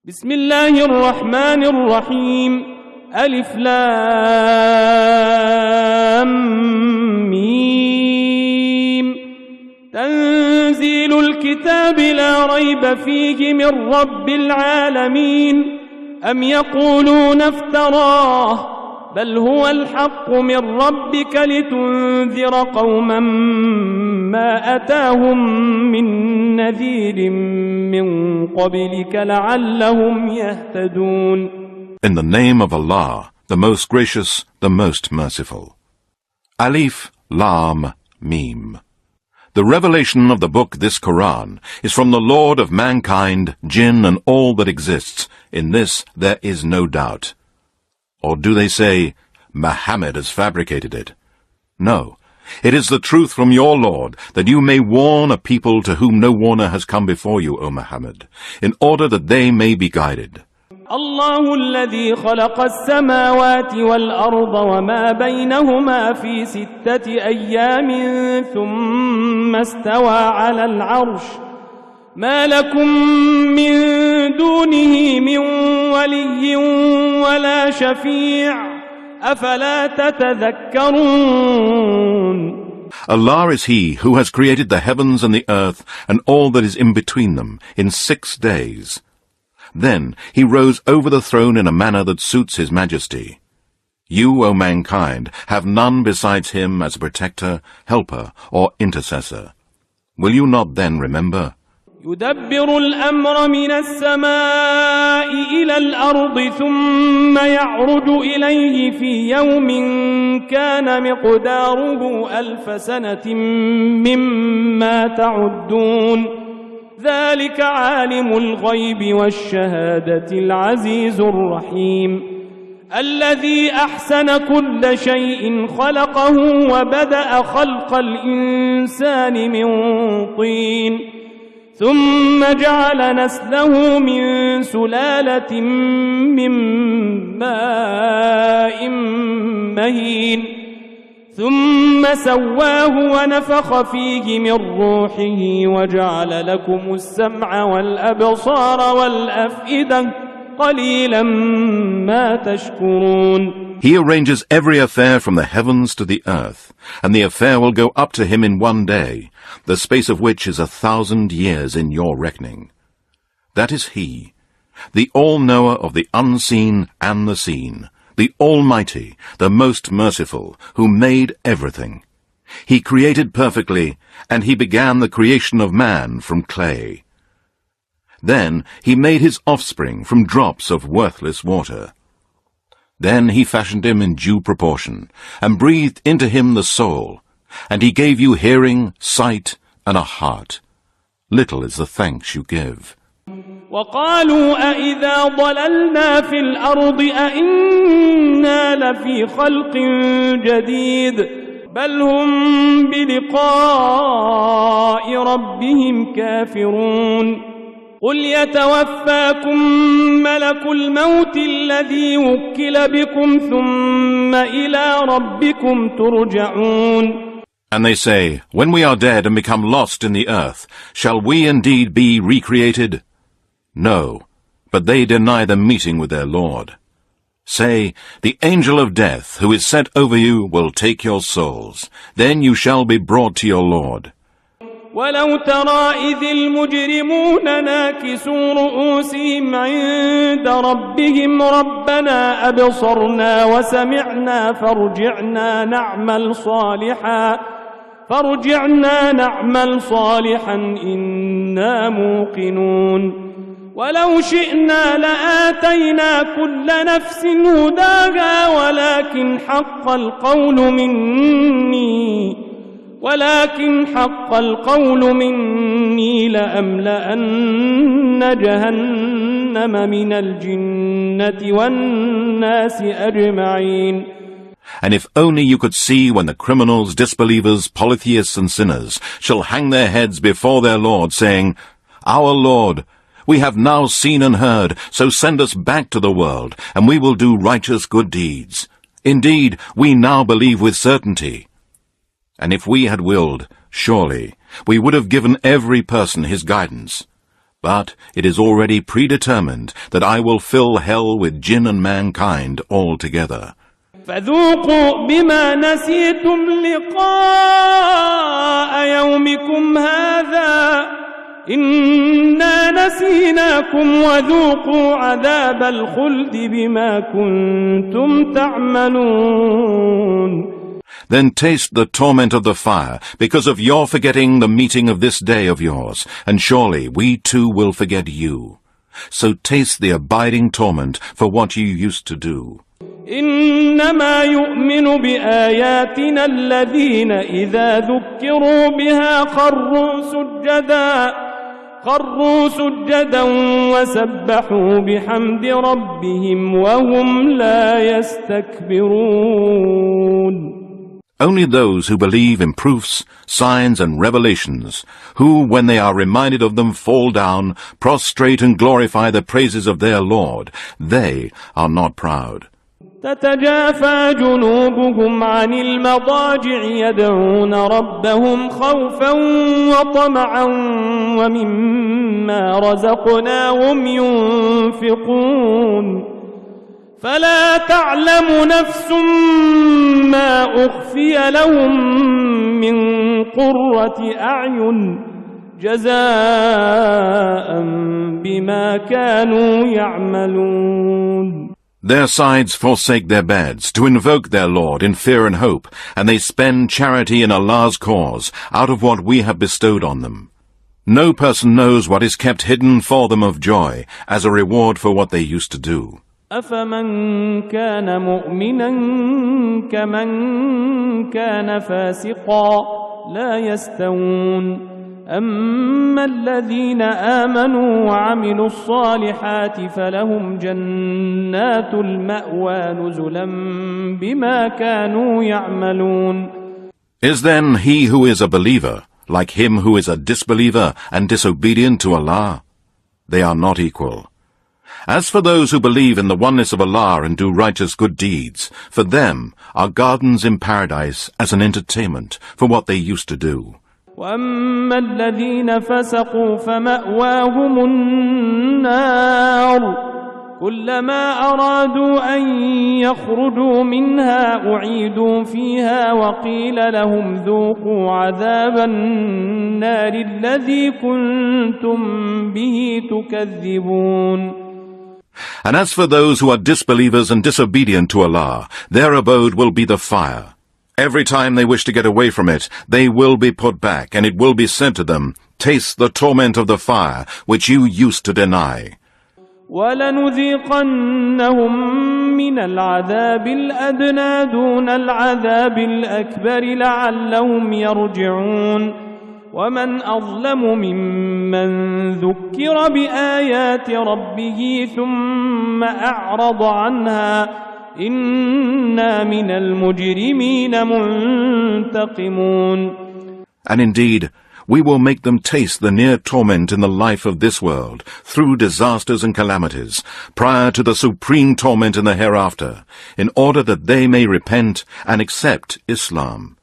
بسم الله الرحمن الرحيم ألف لام ميم تنزيل الكتاب لا ريب فيه من رب العالمين أم يقولون افتراه بل هو الحق من ربك لتنذر قوما ما أتاهم من نذير من قبلك لعلهم يهتدون. In the name of Allah, the most gracious, the most merciful. Alif Lam Mim. The revelation of the book, this Quran, is from the Lord of mankind, jinn and all that exists. In this there is no doubt. Or do they say, Muhammad has fabricated it? No, it is the truth from your Lord, that you may warn a people to whom no warner has come before you, O Muhammad, in order that they may be guided. الله الذي خلق السماوات والأرض وما بينهما في 6 أيام ثم استوى على العرش ما لكم من دونه من ولي ولا شفيع أفلا تتذكرون. Allah is He who has created the heavens and the earth and all that is in between them in 6 days. Then he rose over the throne in a manner that suits his majesty. You, O mankind, have none besides him as a protector, helper, or intercessor. Will you not then remember? يدبر الأمر من السماء إلى الأرض ثم يعرج إليه في يوم كان مقداره 1000 سنة مما تعدون ذلك عالم الغيب والشهادة العزيز الرحيم الذي أحسن كل شيء خلقه وبدأ خلق الإنسان من طين ثم جعل نسله من سلالة من ماء مهين ثم سواه ونفخ فيه من روحه وجعل لكم السمع والأبصار والأفئدة قليلا ما تشكرون. He arranges every affair from the heavens to the earth, and the affair will go up to him in 1 day, the space of which is 1,000 years in your reckoning. That is He, the all-knower of the unseen and the seen, the Almighty, the most merciful, who made everything. He created perfectly, and He began the creation of man from clay. Then He made his offspring from drops of worthless water. Then He fashioned him in due proportion, and breathed into him the soul, and He gave you hearing, sight, and a heart. Little is the thanks you give. وقالوا أإذا ضللنا في الأرض أإنا لفي خلق جديد بل هم بلقاء ربهم كافرون قل يتوفاكم ملك الموت الذي وكل بكم ثم إلى ربكم ترجعون. And they say, when we are dead and become lost in the earth, shall we indeed be recreated? No, but they deny the meeting with their Lord. Say, the angel of death, who is set over you, will take your souls. Then you shall be brought to your Lord. ولو ترى إذ المجرمون ناكسوا رؤوسهم عند ربهم ربنا أبصرنا وسمعنا فارجعنا نعمل صالحا إنا موقنون ولو شئنا لآتينا كل نفس هداها ولكن حق القول مني لأملأن جهنم من الجنة والناس أجمعين. And if only you could see when the criminals, disbelievers, polytheists and sinners shall hang their heads before their Lord, saying, Our Lord, we have now seen and heard, so send us back to the world, and we will do righteous good deeds. Indeed, we now believe with certainty. And if we had willed, surely we would have given every person his guidance. But it is already predetermined that I will fill hell with jinn and mankind altogether. فذوقوا بما نسيتم لقاء يومكم هذا إنا نسيناكم وذوقوا عذاب الخلد بما كنتم تعملون. Then taste the torment of the fire because of your forgetting the meeting of this day of yours, and surely we too will forget you. So taste the abiding torment for what you used to do. إنما يؤمن بآياتنا الذين إذا ذكروا بها خروا سجدا وسبحوا بحمد ربهم وهم لا يستكبرون. Only those who believe in proofs, signs, and revelations, who, when they are reminded of them, fall down, prostrate, and glorify the praises of their Lord, they are not proud. تتجافى جنوبهم عن المضاجع يدعون ربهم خوفا وطمعا ومما رزقناهم ينفقون فلا تعلم نفس ما أخفي لهم من قرة أعين جزاء بما كانوا يعملون. Their sides forsake their beds to invoke their Lord in fear and hope, and they spend charity in Allah's cause out of what we have bestowed on them. No person knows what is kept hidden for them of joy as a reward for what they used to do. أفمن كان مؤمنا كمن كان فاسقا لا يستوون أما الذين آمنوا وعملوا الصالحات فلهم جنات المأوى نزلا بما كانوا يعملون. Is then he who is a believer like him who is a disbeliever and disobedient to Allah? They are not equal. As for those who believe in the oneness of Allah and do righteous good deeds, for them are gardens in paradise as an entertainment for what they used to do. وَأَمَّا الَّذِينَ فَسَقُوا فَمَأْوَاهُمُ النَّارُ كُلَّمَا أَرَادُوا أَن يَخْرُجُوا مِنْهَا أُعِيدُوا فِيهَا وَقِيلَ لَهُمْ ذُوقُوا عَذَابَ النَّارِ الَّذِي كُنتُم بِهِ تُكَذِّبُونَ. And as for those who are disbelievers and disobedient to Allah, their abode will be the fire. Every time they wish to get away from it, they will be put back, and it will be said to them, taste the torment of the fire, which you used to deny. وَلَنُذِيقَنَّهُم مِّنَ الْعَذَابِ الْأَدْنَىٰ دُونَ الْعَذَابِ الْأَكْبَرِ لَعَلَّهُمْ يَرْجِعُونَ وَمَنْ أَظْلَمُ مِمَّنْ ذُكِّرَ بِآيَاتِ رَبِّهِ ثُمَّ أَعْرَضَ عَنْهَا إِنَّا مِنَ الْمُجْرِمِينَ مُنْتَقِمُونَ. And indeed, we will make them taste the near torment in the life of this world, through disasters and calamities, prior to the supreme torment in the hereafter, in order that they may repent and accept Islam.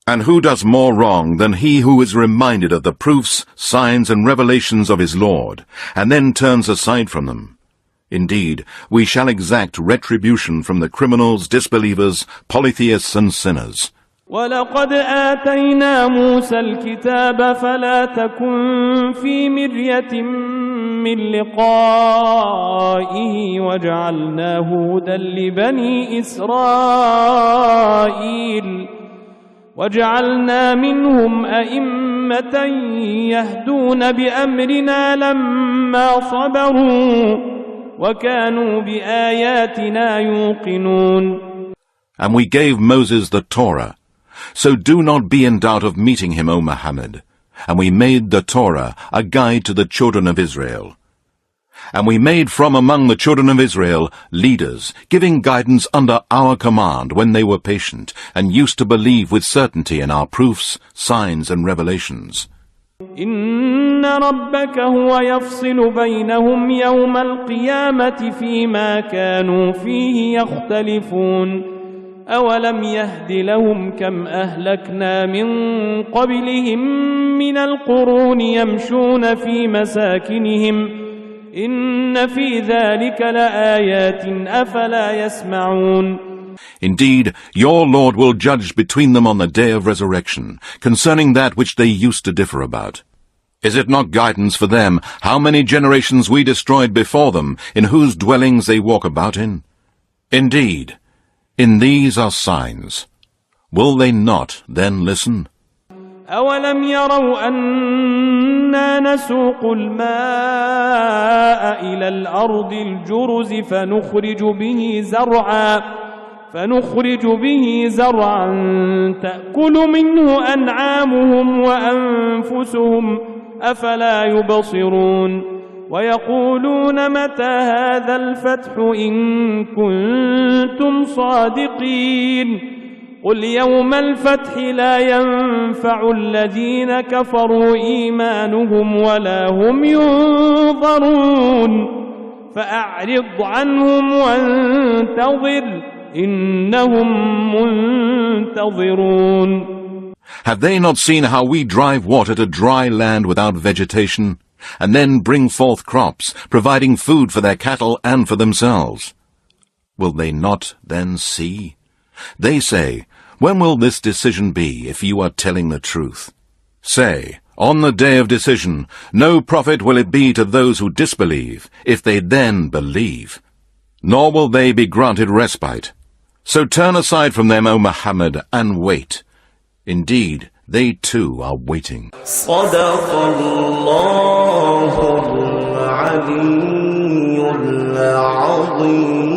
And who does more wrong than he who is reminded of the proofs, signs, and revelations of his Lord, and then turns aside from them? Indeed, we shall exact retribution from the criminals, disbelievers, polytheists, and sinners. وَلَقَدْ آتَيْنَا مُوسَى الْكِتَابَ فَلَا تَكُنْ فِي مِرْيَةٍ مِّن لِقَائِهِ وَجَعَلْنَاهُ هُدًى لِبَنِي إِسْرَائِيلَ وَجَعَلْنَا مِنْهُمْ أَئِمَّةً يَهْدُونَ بِأَمْرِنَا لَمَّا صَبَرُوا وَكَانُوا بِآيَاتِنَا يُوقِنُونَ. And we gave Moses the Torah. So do not be in doubt of meeting him, O Muhammad. And we made the Torah a guide to the children of Israel. And we made from among the children of Israel leaders, giving guidance under our command when they were patient, and used to believe with certainty in our proofs, signs, and revelations. إن ربك هو يفصل بينهم يوم القيامة فيما كانوا فيه يختلفون أولم يهد لهم كم أهلكنا من قبلهم من القرون يمشون في مساكنهم إن في ذلك لآيات أفلا يسمعون. Indeed, your Lord will judge between them on the day of resurrection, concerning that which they used to differ about. Is it not guidance for them how many generations we destroyed before them, in whose dwellings they walk about in? Indeed, in these are signs. Will they not then listen? أولم يروا أنا نسوق الماء إلى الأرض الجرز فنخرج به زرعا تأكل منه أنعامهم وأنفسهم أفلا يبصرون ويقولون متى هذا الفتح إن كنتم صادقين قل يوم الفتح لا ينفع الذين كفروا إيمانهم ولا هم ينظرون فأعرض عنهم وانتظر إنهم منتظرون. Have they not seen how we drive water to dry land without vegetation, and then bring forth crops, providing food for their cattle and for themselves? Will they not then see? They say, when will this decision be, if you are telling the truth? Say, on the day of decision, no profit will it be to those who disbelieve, if they then believe. Nor will they be granted respite. So turn aside from them, O Muhammad, and wait. Indeed, they too are waiting. صدق الله العلي العظيم.